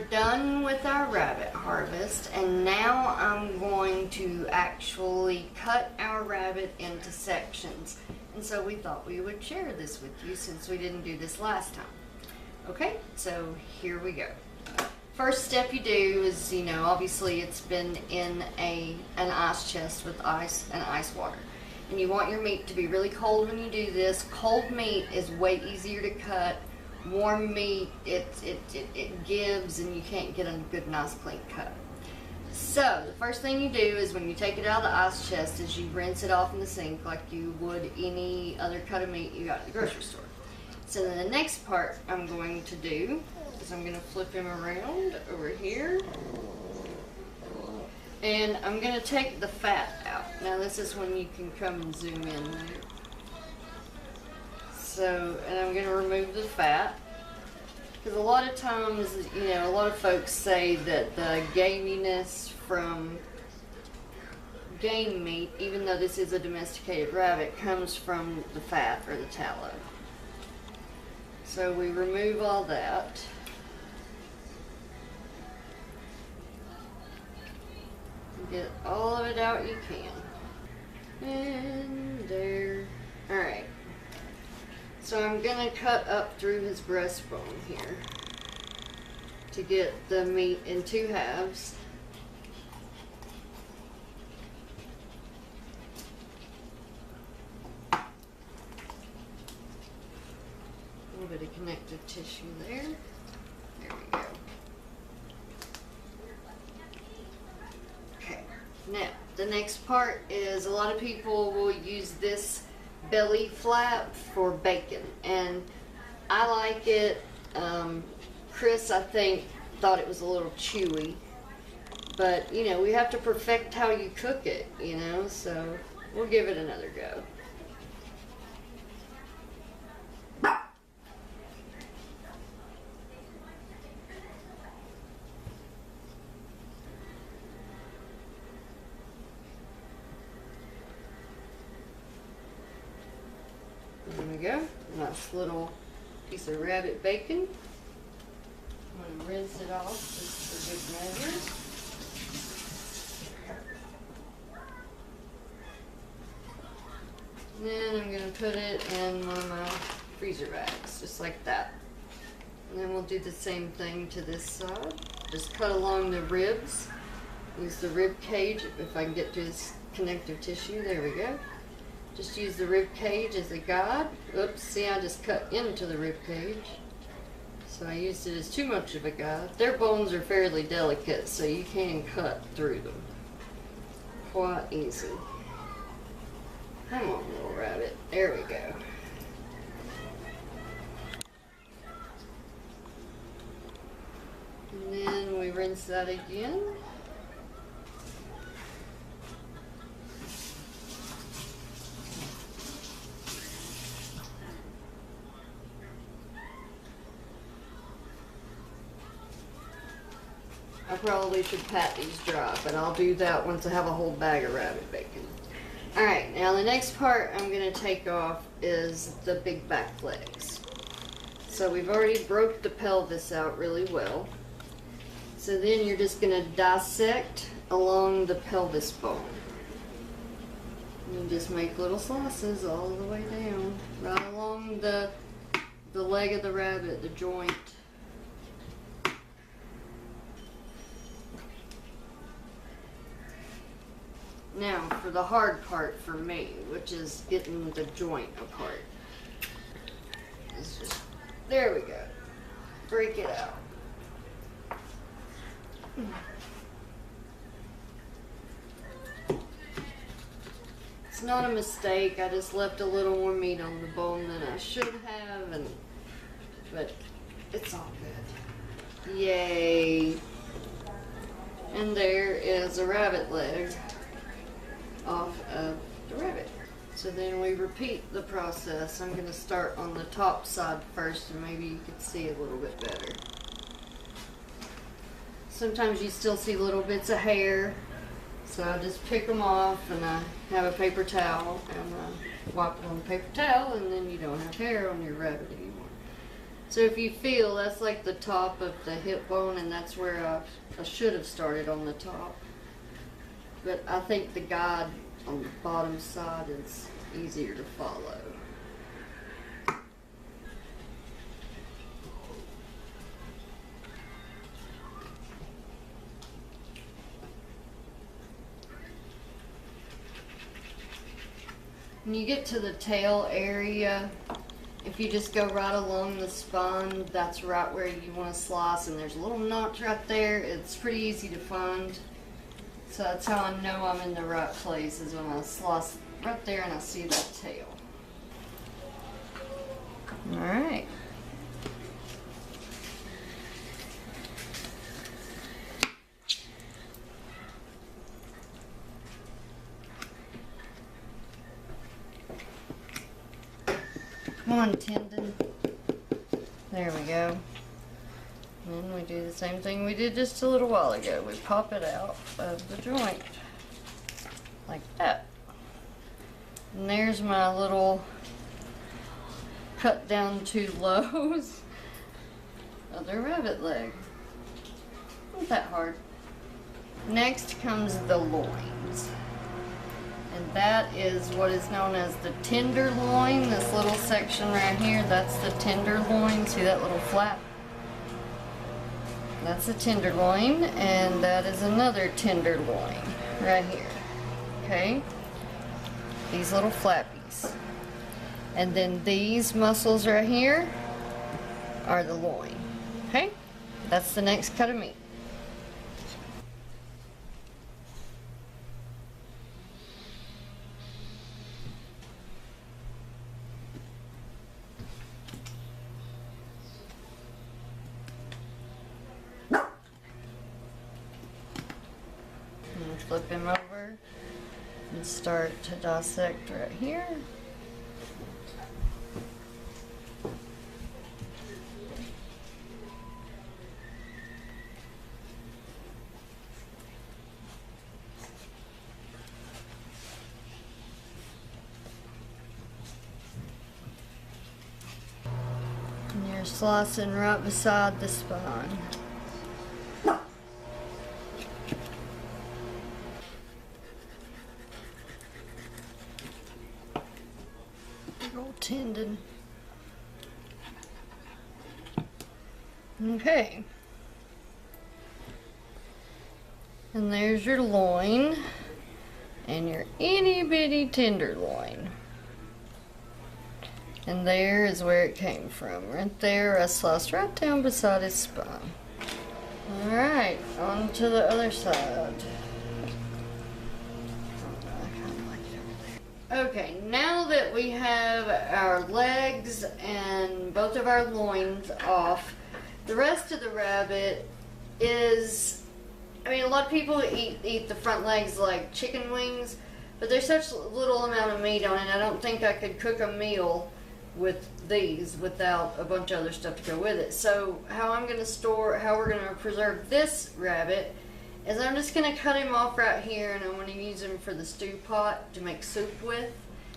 done with our rabbit harvest, and now I'm going to actually cut our rabbit into sections. And so we thought we would share this with you since we didn't do this last time. Okay, so here we go. First step you do is, obviously it's been in an ice chest with ice and ice water. And you want your meat to be really cold when you do this. Cold meat is way easier to cut. Warm meat, it gives and you can't get a good, nice, clean cut. So the first thing you do is when you take it out of the ice chest is you rinse it off in the sink like you would any other cut of meat you got at the grocery store. So then the next part I'm going to do is I'm going to flip him around over here. And I'm going to take the fat out. Now this is when you can come and zoom in there. So, and I'm going to remove the fat. Because a lot of times, a lot of folks say that the gaminess from game meat, even though this is a domesticated rabbit, comes from the fat or the tallow. So we remove all that. Get all of it out you can. And there. Alright. So I'm going to cut up through his breastbone here to get the meat in 2 halves. A little bit of connective tissue there. There we go. Okay, now the next part is a lot of people will use this belly flap for bacon, and I like it. Chris, I think, thought it was a little chewy, but we have to perfect how you cook it, so we'll give it another go. There we go. Nice little piece of rabbit bacon. I'm going to rinse it off just for good measure. And then I'm going to put it in one of my freezer bags, just like that. And then we'll do the same thing to this side. Just cut along the ribs. Use the rib cage if I can get to his connective tissue. There we go. Just use the rib cage as a guide. Oops, see, I just cut into the rib cage. So I used it as too much of a guide. Their bones are fairly delicate, so you can cut through them quite easy. Come on, little rabbit. There we go. And then we rinse that again. I probably should pat these dry, but I'll do that once I have a whole bag of rabbit bacon. Alright, now the next part I'm going to take off is the big back legs. So we've already broke the pelvis out really well. So then you're just going to dissect along the pelvis bone. You just make little slices all the way down, right along the leg of the rabbit, the joint. Now for the hard part for me, which is getting the joint apart. It's just, there we go. Break it out. It's not a mistake. I just left a little more meat on the bone than I should have, but it's all good. Yay. And there is a rabbit leg off of the rabbit. So then we repeat the process. I'm going to start on the top side first, and maybe you can see a little bit better. Sometimes you still see little bits of hair, so I just pick them off, and I have a paper towel, and I wipe it on the paper towel, and then you don't have hair on your rabbit anymore. So if you feel, that's like the top of the hip bone, and that's where I should have started on the top. But I think the guide on the bottom side is easier to follow. When you get to the tail area, if you just go right along the spine, that's right where you want to slice, and there's a little notch right there. It's pretty easy to find. So that's how I know I'm in the right place, is when I slice right there and I see that tail. Alright. Come on, tendon. There we go. And then we do the same thing we did just a little while ago. We pop it out of the joint. Like that. And there's my little cut down to lows of the rabbit leg. Not that hard. Next comes the loins. And that is what is known as the tenderloin. This little section right here, that's the tenderloin. See that little flap? That's a tenderloin, and that is another tenderloin right here. Okay? These little flappies. And then these muscles right here are the loin. Okay? That's the next cut of meat. Flip him over and start to dissect right here. And you're slicing right beside the spine. Tendon. Okay. And there's your loin and your itty bitty tenderloin. And there is where it came from. Right there, I sliced right down beside his spine. Alright, on to the other side. Okay, now that we have our legs and both of our loins off, the rest of the rabbit is, I mean, a lot of people eat the front legs like chicken wings, but there's such little amount of meat on it, I don't think I could cook a meal with these without a bunch of other stuff to go with it. So how we're going to preserve this rabbit is I'm just going to cut him off right here, and I'm going to use him for the stew pot to make soup with,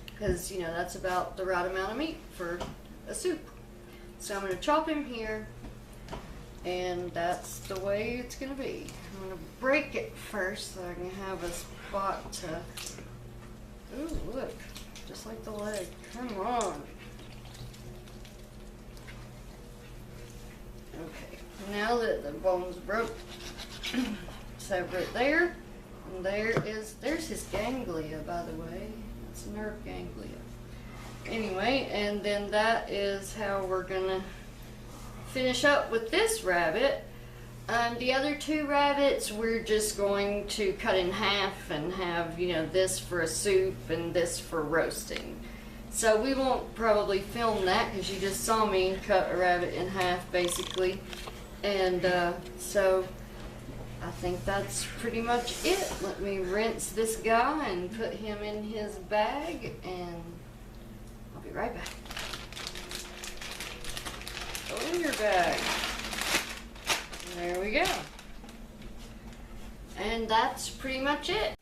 because, you know, that's about the right amount of meat for a soup. So I'm going to chop him here, and that's the way it's going to be. I'm going to break it first so I can have a spot to, ooh, look, just like the leg. Come on. Okay, now that the bone's broke, sever it there, and there's his ganglia, by the way. It's nerve ganglia. Anyway, and then that is how we're gonna finish up with this rabbit. The other two rabbits, we're just going to cut in half and have, you know, this for a soup and this for roasting. So we won't probably film that because you just saw me cut a rabbit in half, basically. And so I think that's pretty much it. Let me rinse this guy and put him in his bag, and I'll be right back. Go in your bag. There we go. And that's pretty much it.